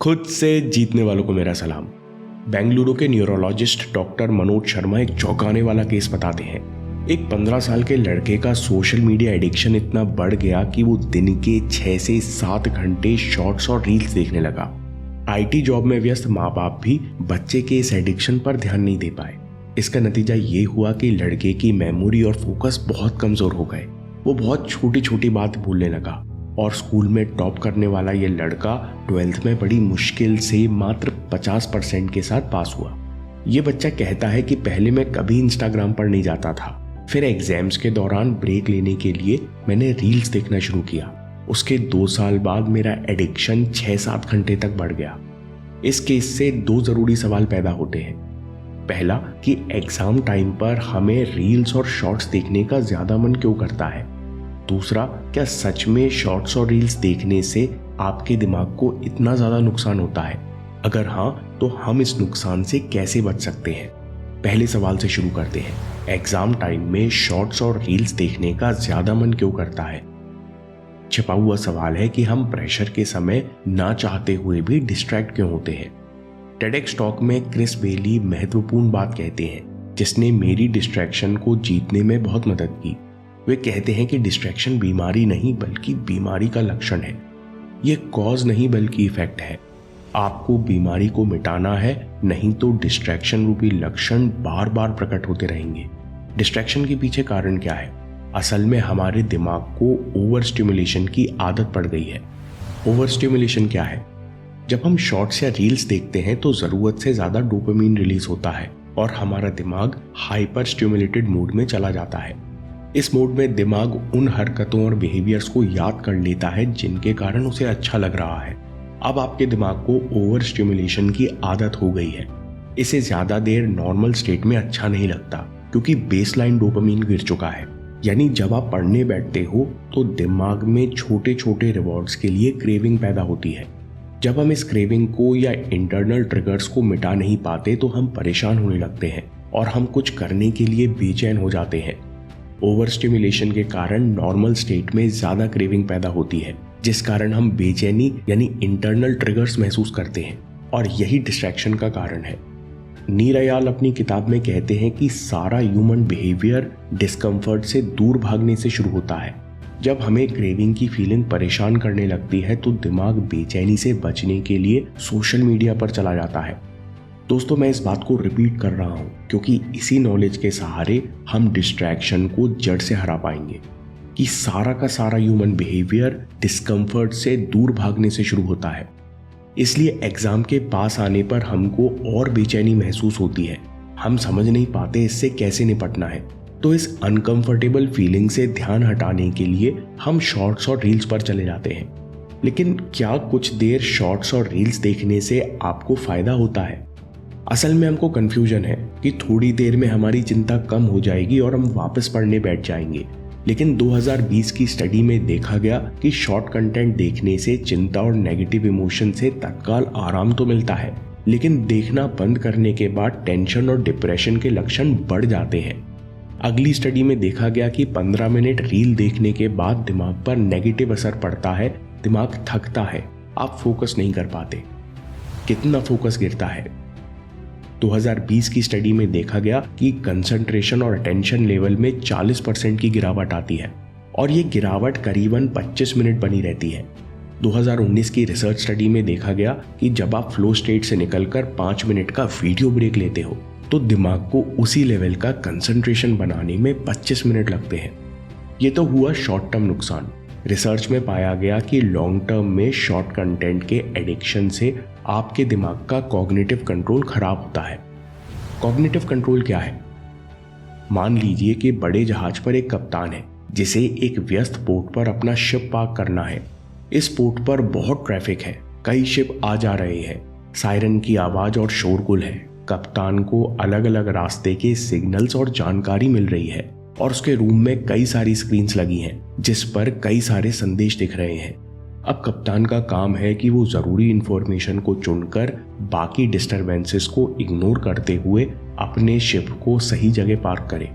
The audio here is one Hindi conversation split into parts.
खुद से जीतने वालों को मेरा सलाम। बेंगलुरु के न्यूरोलॉजिस्ट डॉक्टर मनोज शर्मा एक चौंकाने वाला केस बताते हैं। एक 15 साल के लड़के का सोशल मीडिया एडिक्शन इतना बढ़ गया कि वो दिन के 6 से 7 घंटे शॉर्ट्स और रील्स देखने लगा। आईटी जॉब में व्यस्त माँ बाप भी बच्चे के इस एडिक्शन पर ध्यान नहीं दे पाए। इसका नतीजा ये हुआ कि लड़के की मेमोरी और फोकस बहुत कमजोर हो गए। वो बहुत छोटी छोटी बात भूलने लगा और स्कूल में टॉप करने वाला ये लड़का 12th में बड़ी मुश्किल से मात्र 50% के साथ पास हुआ। ये बच्चा कहता है कि पहले मैं कभी इंस्टाग्राम पर नहीं जाता था, फिर एग्जाम्स के दौरान ब्रेक लेने के लिए मैंने रील्स देखना शुरू किया। उसके 2 साल बाद मेरा एडिक्शन 6-7 घंटे तक बढ़ गया। इस केस से 2 जरूरी सवाल पैदा होते हैं। पहला कि एग्जाम टाइम पर हमें रील्स और शॉर्ट्स देखने का ज्यादा मन क्यों करता है। दूसरा, क्या सच में शॉर्ट्स और रील्स देखने से आपके दिमाग को इतना ज्यादा नुकसान होता है? अगर हाँ, तो हम इस नुकसान से कैसे बच सकते हैं? पहले सवाल से शुरू करते हैं। एग्जाम टाइम में शॉर्ट्स और रील्स देखने का ज्यादा मन क्यों करता है? छिपा हुआ सवाल है कि हम प्रेशर के समय ना चाहते हुए भी डिस्ट्रैक्ट क्यों होते हैं। टेडेक्स टॉक में क्रिस बेली महत्वपूर्ण बात कहते हैं जिसने मेरी डिस्ट्रैक्शन को जीतने में बहुत मदद की। वे कहते हैं कि डिस्ट्रैक्शन बीमारी नहीं बल्कि बीमारी का लक्षण है। ये कॉज नहीं बल्कि इफेक्ट है। आपको बीमारी को मिटाना है, नहीं तो डिस्ट्रैक्शन रूपी लक्षण बार बार प्रकट होते रहेंगे। डिस्ट्रैक्शन के पीछे कारण क्या है? असल में हमारे दिमाग को ओवर स्टिमुलेशन की आदत पड़ गई है। ओवर स्टिमुलेशन क्या है? जब हम शॉर्ट्स या रील्स देखते हैं तो जरूरत से ज्यादा डोपामिन रिलीज होता है और हमारा दिमाग हाइपर स्टिमुलेटेड मोड में चला जाता है। इस मोड में दिमाग उन हरकतों और बिहेवियर्स को याद कर लेता है जिनके कारण उसे अच्छा लग रहा है। अब आपके दिमाग को ओवर स्टिमुलेशन की आदत हो गई है। इसे ज्यादा देर नॉर्मल स्टेट में अच्छा नहीं लगता क्योंकि बेसलाइन डोपामिन गिर चुका है। यानी जब आप पढ़ने बैठते हो तो दिमाग में छोटे छोटे रिवॉर्ड्स के लिए क्रेविंग पैदा होती है। जब हम इस क्रेविंग को या इंटरनल ट्रिगर्स को मिटा नहीं पाते तो हम परेशान होने लगते हैं और हम कुछ करने के लिए बेचैन हो जाते हैं। ओवर स्टिमुलेशन के कारण नॉर्मल स्टेट में ज्यादा क्रेविंग पैदा होती है जिस कारण हम बेचैनी यानी इंटरनल ट्रिगर्स महसूस करते हैं और यही डिस्ट्रैक्शन का कारण है। नीरयाल अपनी किताब में कहते हैं कि सारा ह्यूमन बिहेवियर डिस्कम्फर्ट से दूर भागने से शुरू होता है। जब हमें क्रेविंग की फीलिंग परेशान करने लगती है तो दिमाग बेचैनी से बचने के लिए सोशल मीडिया पर चला जाता है। दोस्तों, मैं इस बात को रिपीट कर रहा हूं क्योंकि इसी नॉलेज के सहारे हम डिस्ट्रैक्शन को जड़ से हरा पाएंगे कि सारा का सारा ह्यूमन बिहेवियर डिस्कम्फर्ट से दूर भागने से शुरू होता है। इसलिए एग्जाम के पास आने पर हमको और बेचैनी महसूस होती है। हम समझ नहीं पाते इससे कैसे निपटना है। तो इस अनकंफर्टेबल फीलिंग से ध्यान हटाने के लिए हम शॉर्ट्स और रील्स पर चले जाते हैं। लेकिन क्या कुछ देर शॉर्ट्स और रील्स देखने से आपको फायदा होता है? असल में हमको कंफ्यूजन है कि थोड़ी देर में हमारी चिंता कम हो जाएगी और हम वापस पढ़ने बैठ जाएंगे। लेकिन 2020 की स्टडी में देखा गया कि शॉर्ट कंटेंट देखने से चिंता और नेगेटिव इमोशन से तत्काल आराम तो मिलता है, लेकिन देखना बंद करने के बाद टेंशन और डिप्रेशन के लक्षण बढ़ जाते हैं। अगली स्टडी में देखा गया कि 15 मिनट रील देखने के बाद दिमाग पर नेगेटिव असर पड़ता है। दिमाग थकता है, आप फोकस नहीं कर पाते। कितना फोकस गिरता है? 2020 की स्टडी में देखा गया कि कंसंट्रेशन और अटेंशन लेवल में 40% की गिरावट आती है और ये गिरावट करीबन 25 मिनट बनी रहती है। 2019 की रिसर्च स्टडी में देखा गया कि जब आप फ्लो स्टेट से निकलकर 5 मिनट का वीडियो ब्रेक लेते हो तो दिमाग को उसी लेवल का कंसंट्रेशन बनाने में 25 मिनट लगते हैं। ये तो हुआ शॉर्ट टर्म नुकसान। रिसर्च में पाया गया कि लॉन्ग टर्म में शॉर्ट कंटेंट के एडिक्शन से आपके दिमाग का कॉग्निटिव कंट्रोल खराब होता है। कॉग्निटिव कंट्रोल क्या है? मान लीजिए कि बड़े जहाज पर एक कप्तान है जिसे एक व्यस्त पोर्ट पर अपना शिप पार्क करना है। इस पोर्ट पर बहुत ट्रैफिक है, कई शिप आ जा रहे हैं, सायरन की आवाज और शोरगुल है। कप्तान को अलग अलग रास्ते के सिग्नल्स और जानकारी मिल रही है और उसके रूम में कई सारी स्क्रीन्स लगी हैं जिस पर कई सारे संदेश दिख रहे हैं। अब कप्तान का काम है कि वो जरूरी इंफॉर्मेशन को चुनकर बाकी डिस्टरबेंसेस को इग्नोर करते हुए अपने शिप को सही जगह पार्क करे।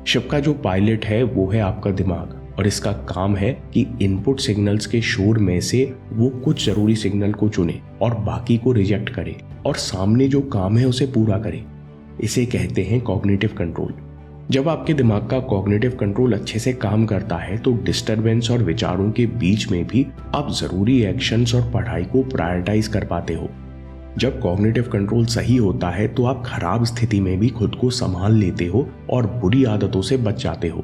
शिप का जो पायलट है वो है आपका दिमाग और इसका काम है कि इनपुट सिग्नल्स के शोर में से वो कुछ जरूरी सिग्नल को चुने और बाकी को रिजेक्ट करे और सामने जो काम है उसे पूरा करे। इसे कहते हैं कॉग्निटिव कंट्रोल। जब आपके दिमाग का कॉग्निटिव कंट्रोल अच्छे से काम करता है तो डिस्टरबेंस और विचारों के बीच में भी आप जरूरी एक्शंस और पढ़ाई को प्रायोरिटाइज कर पाते हो। जब कॉग्निटिव कंट्रोल सही होता है तो आप खराब स्थिति में भी खुद को संभाल लेते हो और बुरी आदतों से बच जाते हो।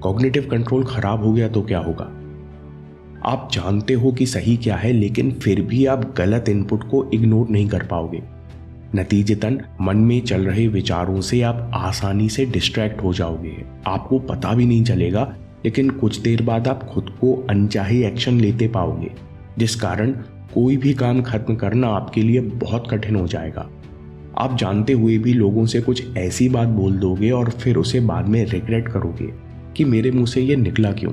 कॉग्निटिव कंट्रोल खराब हो गया तो क्या होगा? आप जानते हो कि सही क्या है, लेकिन फिर भी आप गलत इनपुट को इग्नोर नहीं कर पाओगे। नतीजतन मन में चल रहे विचारों से आप आसानी से डिस्ट्रैक्ट हो जाओगे। आपको पता भी नहीं चलेगा, लेकिन कुछ देर बाद आप खुद को अनचाहे एक्शन लेते पाओगे, जिस कारण कोई भी काम खत्म करना आपके लिए बहुत कठिन हो जाएगा। आप जानते हुए भी लोगों से कुछ ऐसी बात बोल दोगे और फिर उसे बाद में रिग्रेट करोगे कि मेरे मुंह से ये निकला क्यों।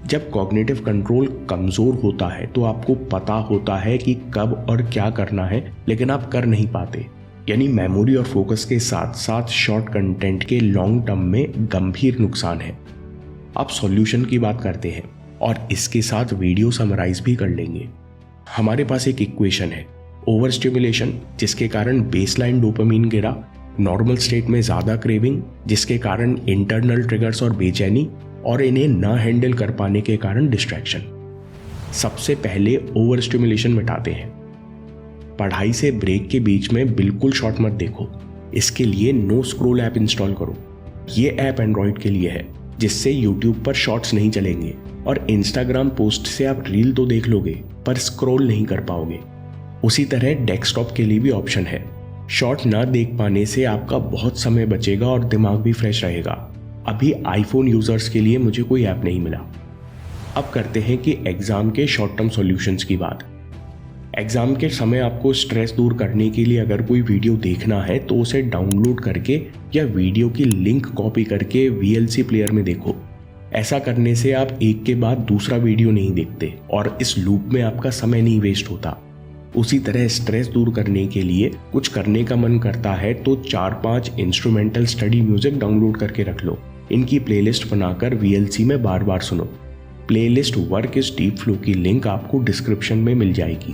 जब कॉग्निटिव कंट्रोल कमजोर होता है तो आपको पता होता है कि कब और क्या करना है, लेकिन आप कर नहीं पाते। यानी मेमोरी और फोकस के साथ साथ शॉर्ट कंटेंट के लॉन्ग टर्म में गंभीर नुकसान है। अब सॉल्यूशन की बात करते हैं और इसके साथ वीडियो समराइज भी कर लेंगे। हमारे पास एक इक्वेशन है, ओवर स्टिमुलेशन जिसके कारण बेसलाइन डोपामिन गिरा, नॉर्मल स्टेट में ज्यादा क्रेविंग जिसके कारण इंटरनल ट्रिगर्स और बेचैनी, और इन्हें ना हैंडल कर पाने के कारण डिस्ट्रैक्शन। सबसे पहले ओवर स्टिमुलेशन मिटाते हैं। पढ़ाई से ब्रेक के बीच में बिल्कुल शॉर्ट मत देखो। इसके लिए नो स्क्रोल ऐप इंस्टॉल करो। ये ऐप एंड्रॉइड के लिए है, जिससे यूट्यूब पर शॉर्ट्स नहीं चलेंगे और इंस्टाग्राम पोस्ट से आप रील तो देख लोगे पर स्क्रॉल नहीं कर पाओगे। उसी तरह डेस्कटॉप के लिए भी ऑप्शन है। शॉर्ट ना देख पाने से आपका बहुत समय बचेगा और दिमाग भी फ्रेश रहेगा। अभी आईफोन यूजर्स के लिए मुझे कोई ऐप नहीं मिला। अब करते हैं कि एग्जाम के शॉर्ट टर्म सॉल्यूशंस की बात। एग्जाम के समय आपको स्ट्रेस दूर करने के लिए अगर कोई वीडियो देखना है तो उसे डाउनलोड करके या वीडियो की लिंक कॉपी करके VLC प्लेयर में देखो। ऐसा करने से आप एक के बाद दूसरा वीडियो नहीं देखते और इस लूप में आपका समय नहीं वेस्ट होता। उसी तरह स्ट्रेस दूर करने के लिए कुछ करने का मन करता है तो 4-5 इंस्ट्रूमेंटल स्टडी म्यूजिक डाउनलोड करके रख लो। इनकी प्लेलिस्ट बनाकर VLC में बार बार सुनो। Playlist work is deep flow की लिंक आपको डिस्क्रिप्शन में मिल जाएगी।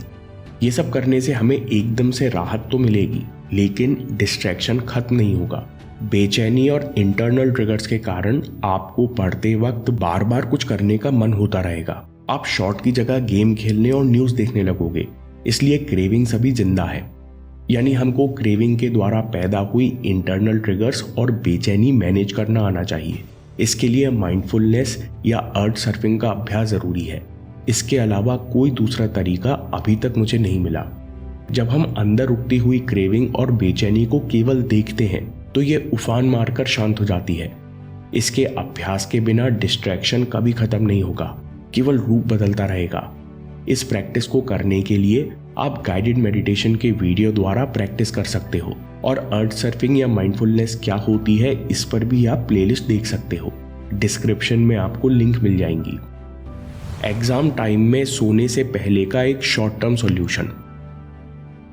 ये सब करने से हमें एकदम से राहत तो मिलेगी, लेकिन डिस्ट्रैक्शन खत्म नहीं होगा। बेचैनी और इंटरनल ट्रिगर्स के कारण आपको पढ़ते वक्त बार बार कुछ करने का मन होता रहेगा। आप शॉर्ट की जगह गेम खेलने और न्यूज देखने लगोगे, इसलिए क्रेविंग सभी जिंदा है। यानी हमको क्रेविंग के द्वारा पैदा हुई इंटरनल ट्रिगर्स और बेचैनी मैनेज करना आना चाहिए। इसके लिए माइंडफुलनेस या अर्थ सर्फिंग का अभ्यास जरूरी है। इसके अलावा कोई दूसरा तरीका अभी तक मुझे नहीं मिला। जब हम अंदर उठती हुई क्रेविंग और बेचैनी को केवल देखते हैं तो ये उफान मारकर शांत हो जाती है। इसके अभ्यास के बिना डिस्ट्रैक्शन कभी खत्म नहीं होगा, केवल रूप बदलता रहेगा। इस प्रैक्टिस को करने के लिए आप गाइडेड मेडिटेशन के वीडियो द्वारा प्रैक्टिस कर सकते हो और अर्थ सर्फिंग या माइंडफुलनेस क्या होती है इस पर भी आप प्लेलिस्ट देख सकते हो। डिस्क्रिप्शन में आपको लिंक मिल जाएंगी। एग्जाम टाइम में सोने से पहले का एक शॉर्ट टर्म सॉल्यूशन।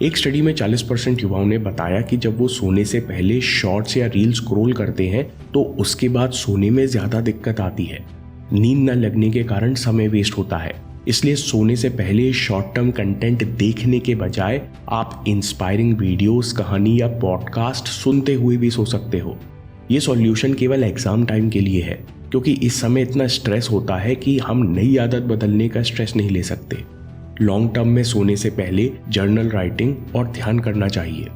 एक स्टडी में 40% युवाओं ने बताया कि जब वो सोने से पहले शॉर्ट्स या रील स्क्रॉल करते हैं तो उसके बाद सोने में ज्यादा दिक्कत आती है। नींद न लगने के कारण समय वेस्ट होता है। इसलिए सोने से पहले शॉर्ट टर्म कंटेंट देखने के बजाय आप इंस्पायरिंग वीडियोस, कहानी या पॉडकास्ट सुनते हुए भी सो सकते हो। ये सॉल्यूशन केवल एग्जाम टाइम के लिए है, क्योंकि इस समय इतना स्ट्रेस होता है कि हम नई आदत बदलने का स्ट्रेस नहीं ले सकते। लॉन्ग टर्म में सोने से पहले जर्नल राइटिंग और ध्यान करना चाहिए।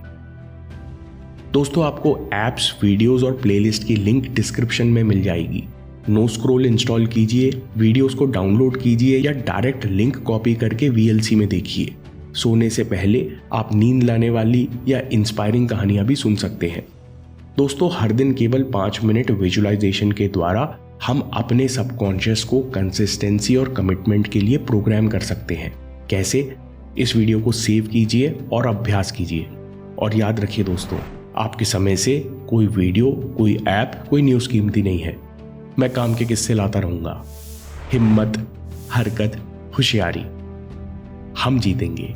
दोस्तों, आपको एप्स, वीडियोस और प्लेलिस्ट की लिंक डिस्क्रिप्शन में मिल जाएगी। नो स्क्रॉल इंस्टॉल कीजिए, वीडियोस को डाउनलोड कीजिए या डायरेक्ट लिंक कॉपी करके VLC में देखिए। सोने से पहले आप नींद लाने वाली या इंस्पायरिंग कहानियां भी सुन सकते हैं। दोस्तों, हर दिन केवल 5 मिनट विजुअलाइजेशन के द्वारा हम अपने सबकॉन्शियस को कंसिस्टेंसी और कमिटमेंट के लिए प्रोग्राम कर सकते हैं। कैसे? इस वीडियो को सेव कीजिए और अभ्यास कीजिए। और याद रखिए दोस्तों, आपके समय से कोई वीडियो, कोई ऐप, कोई न्यूज़ कीमती नहीं है। मैं काम के किस्से लाता रहूंगा। हिम्मत, हरकत, होशियारी, हम जीतेंगे।